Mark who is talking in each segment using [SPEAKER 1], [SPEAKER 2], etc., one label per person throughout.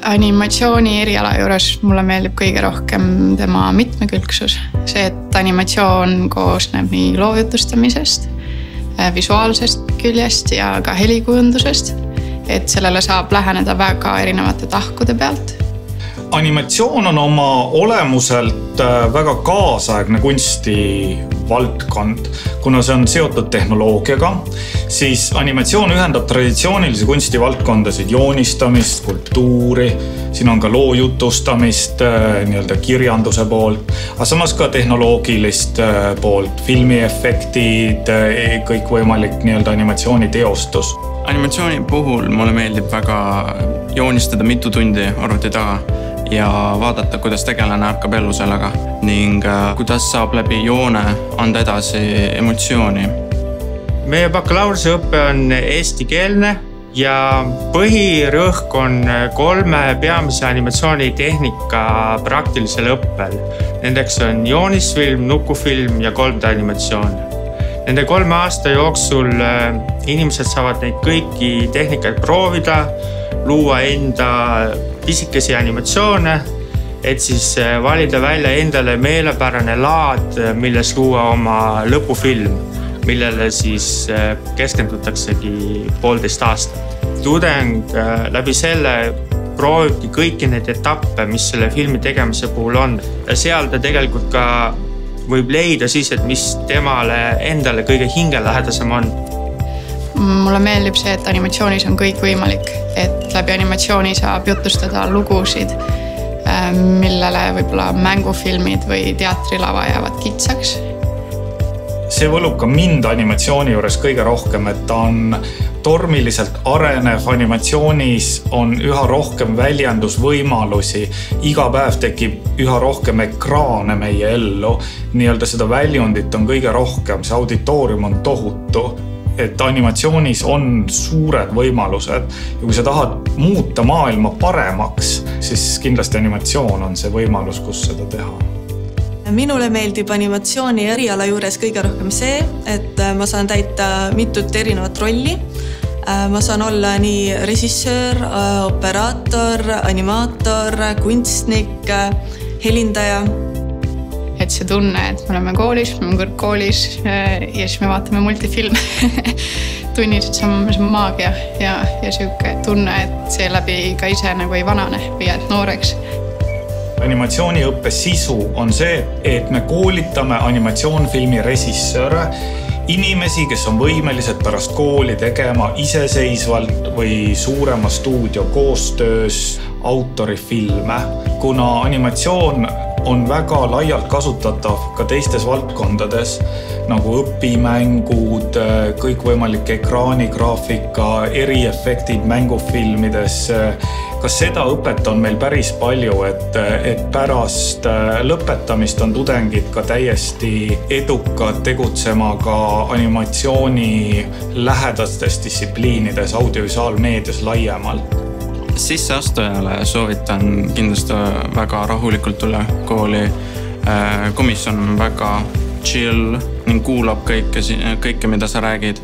[SPEAKER 1] Animatsiooni eriala juures mulle meeldib kõige rohkem tema mitmekülgsus. See, et animatsioon koosneb nii loojutustamisest, visuaalsest küljest ja ka helikujundusest, et sellele saab läheneda väga erinevate tahkude pealt.
[SPEAKER 2] Animatsioon on oma olemuselt väga kaasaegne kunstivaldkond. Kuna see on seotud tehnoloogiaga, siis animatsioon ühendab traditsioonilisi kunstivaldkondasid, joonistamist, skulptuuri, siin on ka loo jutustamist, nii-öelda kirjanduse poolt, aga samas ka tehnoloogilist poolt, filmiefektid, kõik võimalik nii-öelda animatsiooni teostus.
[SPEAKER 3] Animatsiooni puhul mulle meeldib väga joonistada mitu tundi arvuti taga ja vaadata, kuidas tegelane ärkab ellu sellega ning kuidas saab läbi joone anda edasi emotsiooni.
[SPEAKER 4] Meie bakalaureuseõpe on eestikeelne ja põhirõhk on 3 peamise animatsioonitehnika praktilisel õppel. Nendeks on joonisfilm, nukufilm ja 3D animatsioon. Nende 3 aasta jooksul inimesed saavad neid kõiki tehnikaid proovida, luua enda pisikesi animatsioone, et siis valida välja endale meelepärane laad, milles luua oma lõpufilm, millele siis keskendutaksegi 1,5 aastat. Tudeng läbi selle proovibki kõiki neid etappe, mis selle filmi tegemise puhul on. Ja seal ta tegelikult ka võib leida siis, et mis temale endale kõige hingelähedasem on.
[SPEAKER 1] Mulle meeldib see, et animatsioonis on kõik võimalik, et läbi animatsiooni saab jutustada lugusid, millele võib-olla mängufilmid või teatrilava jäävad kitsaks.
[SPEAKER 2] See võlub ka mind animatsiooni juures kõige rohkem, et ta on tormiliselt arenev, animatsioonis on üha rohkem väljendusvõimalusi, iga päev tekib üha rohkem ekraane meie ellu, nii-öelda seda väljundit on kõige rohkem, see auditoorium on tohutu, et animatsioonis on suured võimalused ja kui sa tahad muuta maailma paremaks, siis kindlasti animatsioon on see võimalus, kus seda teha.
[SPEAKER 5] Minule meeldib animatsiooni eriala juures kõige rohkem see, et ma saan täita mitut erinevat rolli. Ma saan olla nii režissöör, operaator, animaator, kunstnik, helindaja.
[SPEAKER 1] Et see tunne, et me oleme koolis, me oleme kõrgkoolis ja siis me vaatame multifilme. Tunnis, et see on maagia ja selline tunne, et see läbi ka ise nagu ei vanane või jääd nooreks.
[SPEAKER 2] Animatsiooniõppe sisu on see, et me koolitame animatsioonfilmi režissööre, inimesi, kes on võimelised pärast kooli tegema iseseisvalt või suurema stuudio koostöös autorifilme. Kuna animatsioon on väga laialt kasutatav ka teistes valdkondades, nagu õpimängud, kõikvõimalik ekraanigraafika, eriefektid mängufilmides. Ka seda õpet on meil päris palju, et pärast lõpetamist on tudengid ka täiesti edukad tegutsema ka animatsiooni lähedastes distsipliinides, audiovisuaalmeedias laiemalt.
[SPEAKER 3] Sisseastujale soovitan kindlasti väga rahulikult tulla kooli. Komisjon on väga chill ning kuulab kõike, mida sa räägid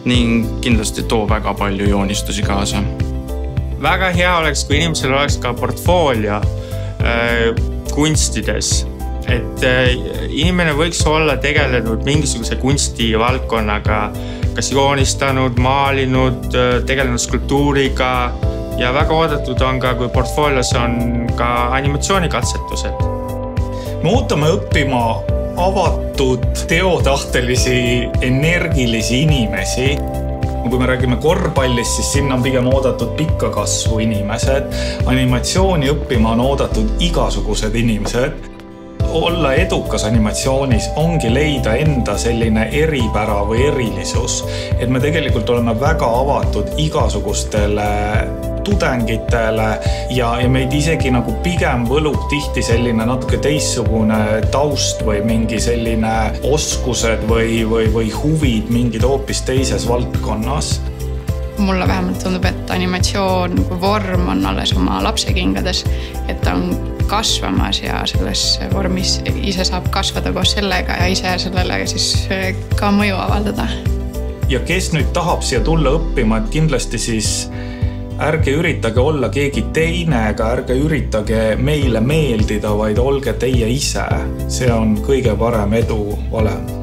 [SPEAKER 3] ning kindlasti too väga palju joonistusi kaasa.
[SPEAKER 4] Väga hea oleks, kui inimesel oleks ka portfoolio kunstides. Et inimene võiks olla tegelenud mingisuguse kunstivaldkonnaga, kas joonistanud, maalinud, tegelenud skulptuuriga ja väga oodatud on ka, kui portfoolios on ka animatsioonikatsetused.
[SPEAKER 2] Me ootame õppima avatud, teotahtelisi, energilisi inimesi. Kui me räägime korvpallist, siis sinna on pigem oodatud pikka kasvu inimesed. Animatsiooni õppima on oodatud igasugused inimesed. Olla edukas animatsioonis ongi leida enda selline eripära või erilisus. Et me tegelikult oleme väga avatud igasugustele tudengitele ja meid isegi nagu pigem võlub tihti selline natuke teistsugune taust või mingi selline oskused või huvid mingid hoopis teises valdkonnas.
[SPEAKER 1] Mulle vähemalt tundub, et animatsioon kui vorm on alles oma lapsekingades, et ta on kasvamas ja selles vormis ise saab kasvada koos sellega ja ise sellele siis ka mõju avaldada.
[SPEAKER 2] Ja kes nüüd tahab siia tulla õppima, et kindlasti siis ärge üritage olla keegi teine, ega ärge üritage meile meeldida, vaid olge teie ise. See on kõige parem edu valem.